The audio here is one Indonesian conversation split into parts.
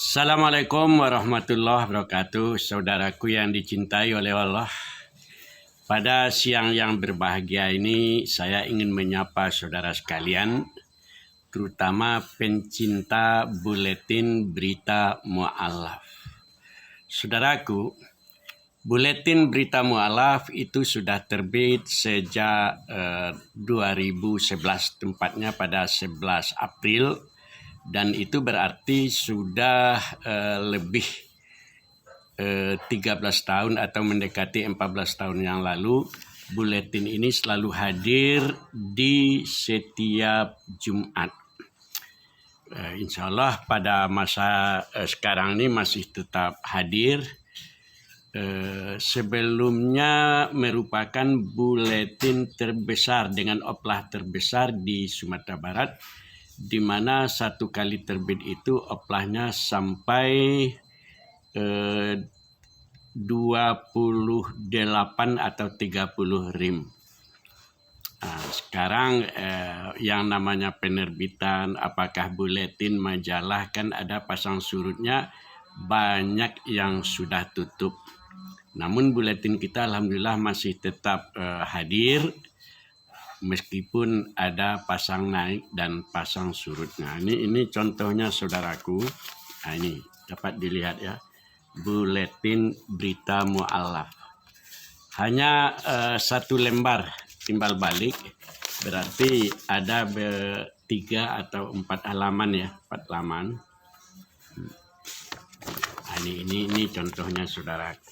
Assalamualaikum warahmatullahi wabarakatuh, saudaraku yang dicintai oleh Allah. Pada siang yang berbahagia ini, saya ingin menyapa saudara sekalian, terutama pencinta buletin berita mu'alaf. Saudaraku, buletin berita mu'alaf itu sudah terbit sejak 2011, tempatnya pada 11 April. Dan itu berarti sudah lebih 13 tahun atau mendekati 14 tahun yang lalu, buletin ini selalu hadir di setiap Jumat. Insya Allah pada masa sekarang ini masih tetap hadir. Sebelumnya merupakan buletin terbesar dengan oplah terbesar di Sumatera Barat, di mana satu kali terbit itu oplahnya sampai 28 atau 30 rim. Sekarang yang namanya penerbitan, apakah buletin, majalah, kan ada pasang surutnya, banyak yang sudah tutup. Namun buletin kita alhamdulillah masih tetap hadir, meskipun ada pasang naik dan pasang surut. Nah, ini contohnya saudaraku. Nah, ini dapat dilihat ya, buletin berita mu'alaf. Hanya satu lembar timbal balik, berarti ada 3 atau 4 halaman ya, 4 halaman. Nah, ini contohnya saudaraku.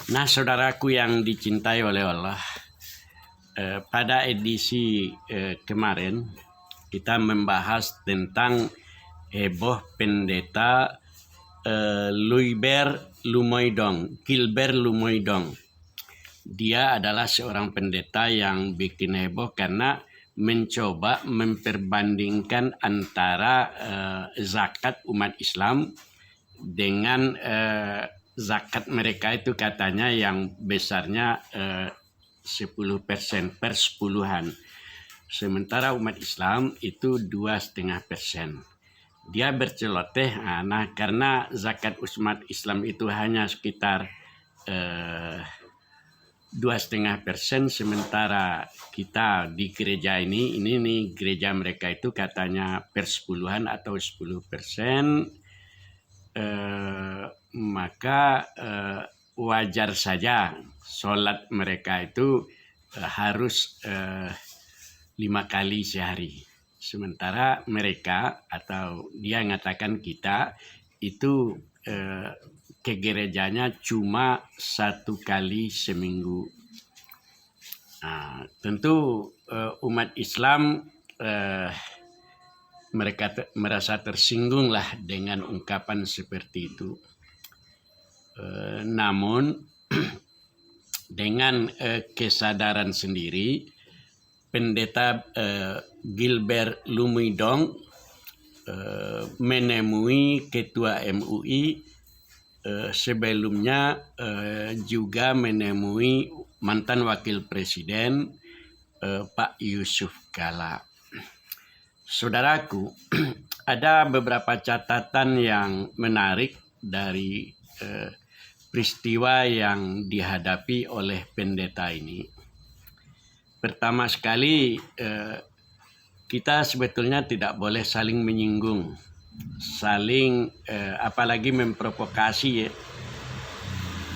Nah, saudaraku yang dicintai oleh Allah, pada edisi kemarin kita membahas tentang heboh pendeta Gilbert Lumoydong. Dia adalah seorang pendeta yang bikin heboh karena mencoba memperbandingkan antara zakat umat Islam dengan zakat mereka itu, katanya yang besarnya 10% per sepuluhan. Sementara umat Islam itu 2,5%. Dia berceloteh, nah karena zakat umat Islam itu hanya sekitar 2,5%, sementara kita di gereja ini gereja mereka itu katanya per sepuluhan atau 10%, maka wajar saja sholat mereka itu harus 5 kali sehari. Sementara mereka, atau dia mengatakan kita itu ke gerejanya cuma 1 kali seminggu. Nah, tentu umat Islam mereka merasa tersinggung lah dengan ungkapan seperti itu. Namun dengan kesadaran sendiri, pendeta Gilbert Lumoydong menemui ketua MUI, sebelumnya juga menemui mantan wakil presiden Pak Yusuf Kala. Saudaraku, ada beberapa catatan yang menarik dari peristiwa yang dihadapi oleh pendeta ini. Pertama sekali, kita sebetulnya tidak boleh saling menyinggung, apalagi memprovokasi ya.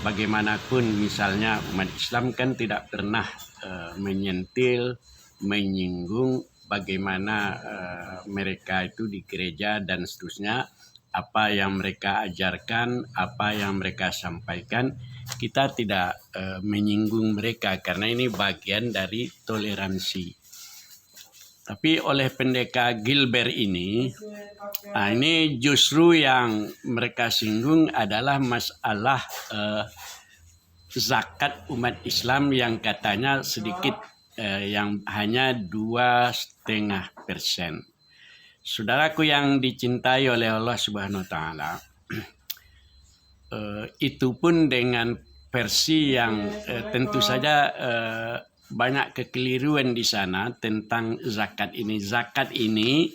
Bagaimanapun misalnya umat Islam kan tidak pernah menyentil, menyinggung bagaimana mereka itu di gereja dan seterusnya, apa yang mereka ajarkan, apa yang mereka sampaikan. Kita tidak menyinggung mereka karena ini bagian dari toleransi. Tapi oleh pendeta Gilbert ini justru yang mereka singgung adalah masalah zakat umat Islam yang katanya sedikit, yang hanya 2,5%. Saudaraku yang dicintai oleh Allah Subhanahu wa Ta'ala, itu pun dengan versi yang tentu saja banyak kekeliruan di sana tentang zakat ini. Zakat ini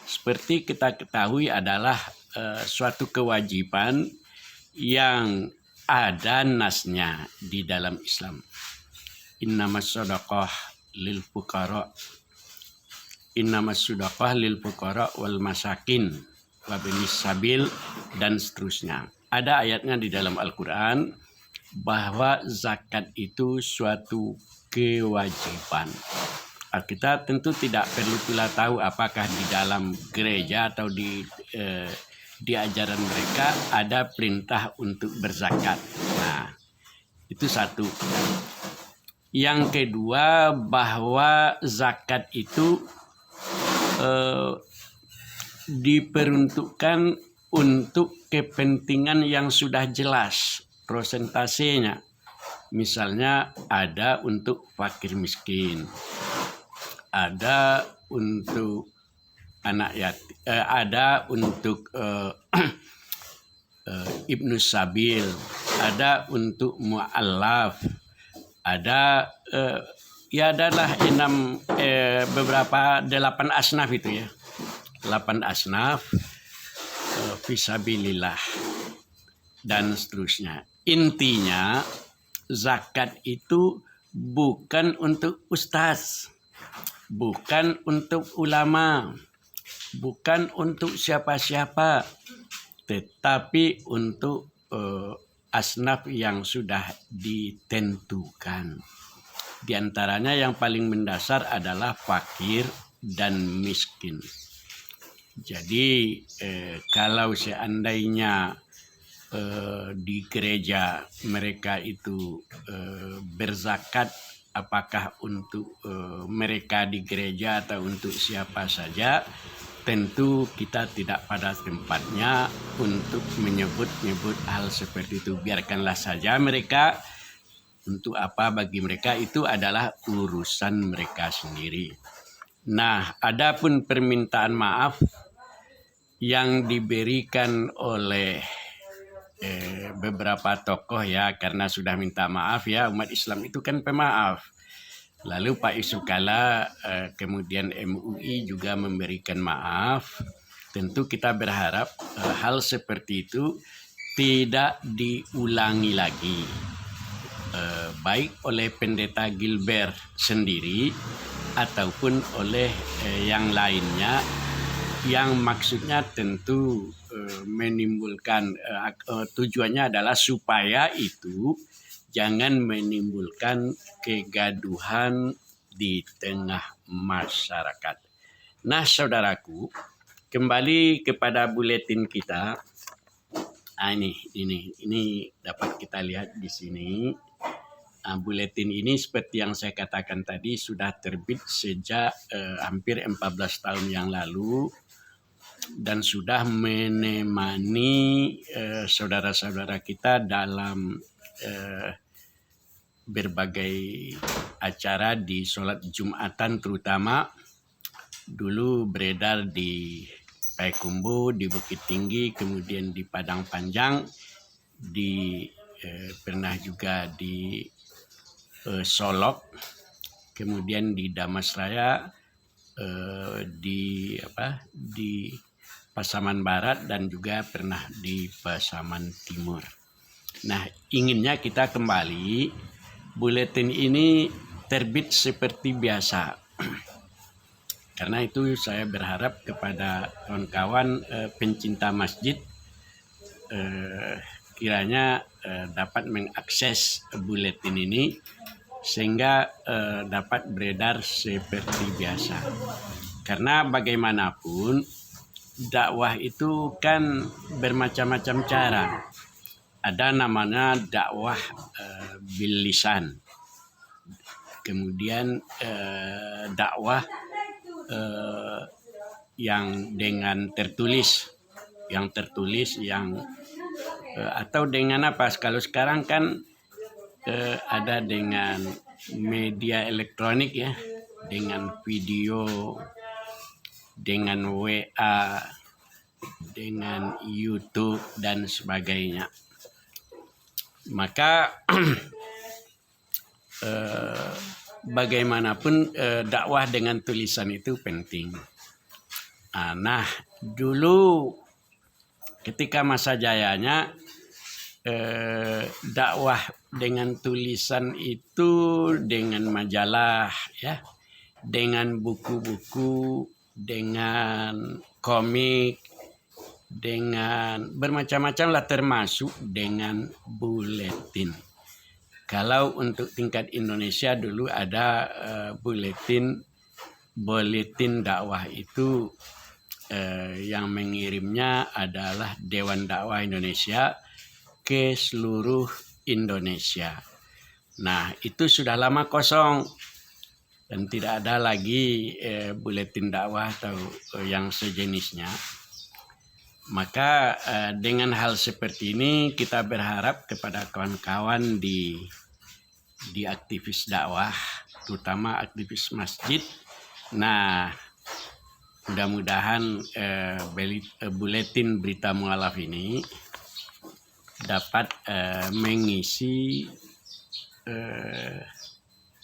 seperti kita ketahui adalah suatu kewajiban yang ada nasnya di dalam Islam. Innamas shadaqah lil fuqara, innamas shadaqah lil fuqara wal masakin wa binis sabil, dan seterusnya. Ada ayatnya di dalam Al-Quran bahwa zakat itu suatu kewajiban. Kita tentu tidak perlu pula tahu apakah di dalam gereja atau di ajaran mereka ada perintah untuk berzakat. Nah, itu satu. Yang kedua, bahwa zakat itu diperuntukkan untuk kepentingan yang sudah jelas prosentasenya. Misalnya ada untuk fakir miskin, ada untuk anak yatim, ada untuk ibnu sabil, ada untuk mu'allaf, ada ya adalah beberapa 8 asnaf itu ya. 8 asnaf fisabilillah dan seterusnya. Intinya zakat itu bukan untuk ustaz, bukan untuk ulama, bukan untuk siapa-siapa, tetapi untuk asnaf yang sudah ditentukan. Di antaranya yang paling mendasar adalah fakir dan miskin. Jadi kalau seandainya di gereja mereka itu berzakat, apakah untuk mereka di gereja atau untuk siapa saja, tentu kita tidak pada tempatnya untuk menyebut-nyebut hal seperti itu. Biarkanlah saja mereka, untuk apa bagi mereka itu adalah urusan mereka sendiri. Nah, adapun permintaan maaf yang diberikan oleh beberapa tokoh ya, karena sudah minta maaf ya, umat Islam itu kan pemaaf. Lalu Pak Yusuf Kalla, kemudian MUI juga memberikan maaf. Tentu kita berharap hal seperti itu tidak diulangi lagi, baik oleh Pendeta Gilbert sendiri ataupun oleh yang lainnya, yang maksudnya tentu menimbulkan tujuannya adalah supaya itu jangan menimbulkan kegaduhan di tengah masyarakat. Nah, saudaraku, kembali kepada buletin kita. Ini dapat kita lihat di sini. Buletin ini seperti yang saya katakan tadi sudah terbit sejak hampir 14 tahun yang lalu dan sudah menemani saudara-saudara kita dalam berbagai acara di sholat Jumatan, terutama dulu beredar di Payakumbuh, di Bukit Tinggi, kemudian di Padang Panjang, pernah juga di Solok, kemudian di Damasraya, di Pasaman Barat, dan juga pernah di Pasaman Timur. Nah, inginnya kita kembali buletin ini terbit seperti biasa. Karena itu saya berharap kepada kawan-kawan pencinta masjid kiranya dapat mengakses buletin ini sehingga dapat beredar seperti biasa. Karena bagaimanapun dakwah itu kan bermacam-macam cara. Ada namanya dakwah bil lisan, kemudian dakwah yang dengan tertulis, atau dengan apa? Kalau sekarang kan ada dengan media elektronik ya, dengan video, dengan WA, dengan YouTube dan sebagainya. Maka bagaimanapun dakwah dengan tulisan itu penting. Nah, dulu ketika masa jayanya dakwah dengan tulisan itu, dengan majalah, ya, dengan buku-buku, dengan komik, dengan bermacam-macam lah, termasuk dengan buletin. Kalau untuk tingkat Indonesia dulu ada buletin dakwah itu, yang mengirimnya adalah Dewan Dakwah Indonesia ke seluruh Indonesia. Nah, itu sudah lama kosong dan tidak ada lagi buletin dakwah atau yang sejenisnya. Maka dengan hal seperti ini kita berharap kepada kawan-kawan di aktivis dakwah, terutama aktivis masjid. Nah, mudah-mudahan buletin berita mualaf ini dapat mengisi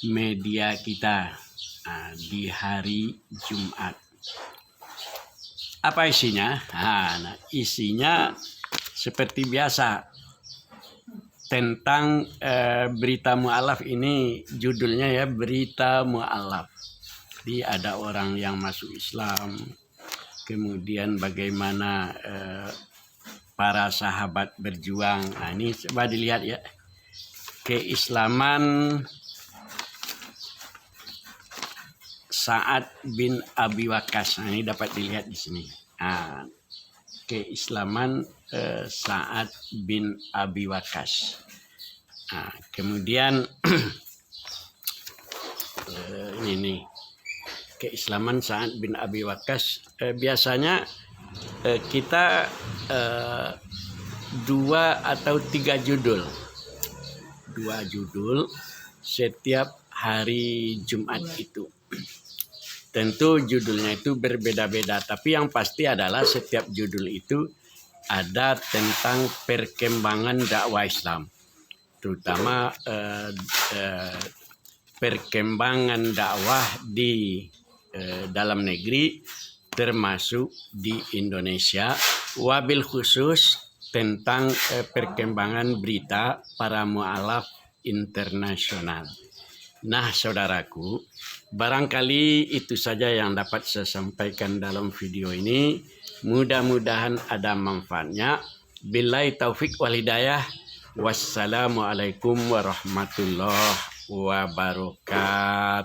media kita di hari Jumat. Apa isinya? Nah, isinya seperti biasa tentang berita mualaf ini, judulnya ya, berita mualaf. Jadi ada orang yang masuk Islam, kemudian bagaimana para sahabat berjuang. Nah, ini coba dilihat ya, keislaman Sa'ad bin Abi Waqqas. Nah, ini dapat dilihat di sini. Nah, keislaman Sa'ad bin Abi Waqqas. Nah, kemudian ini keislaman Sa'ad bin Abi Waqqas. Biasanya kita 2 atau 3 judul. 2 judul setiap hari Jumat itu. Tentu judulnya itu berbeda-beda, tapi yang pasti adalah setiap judul itu ada tentang perkembangan dakwah Islam, terutama perkembangan dakwah di dalam negeri, termasuk di Indonesia, wabil khusus tentang perkembangan berita para mualaf internasional. Nah, saudaraku, barangkali itu saja yang dapat saya sampaikan dalam video ini. Mudah-mudahan ada manfaatnya. Billahi taufik wal hidayah. Wassalamualaikum warahmatullahi wabarakatuh.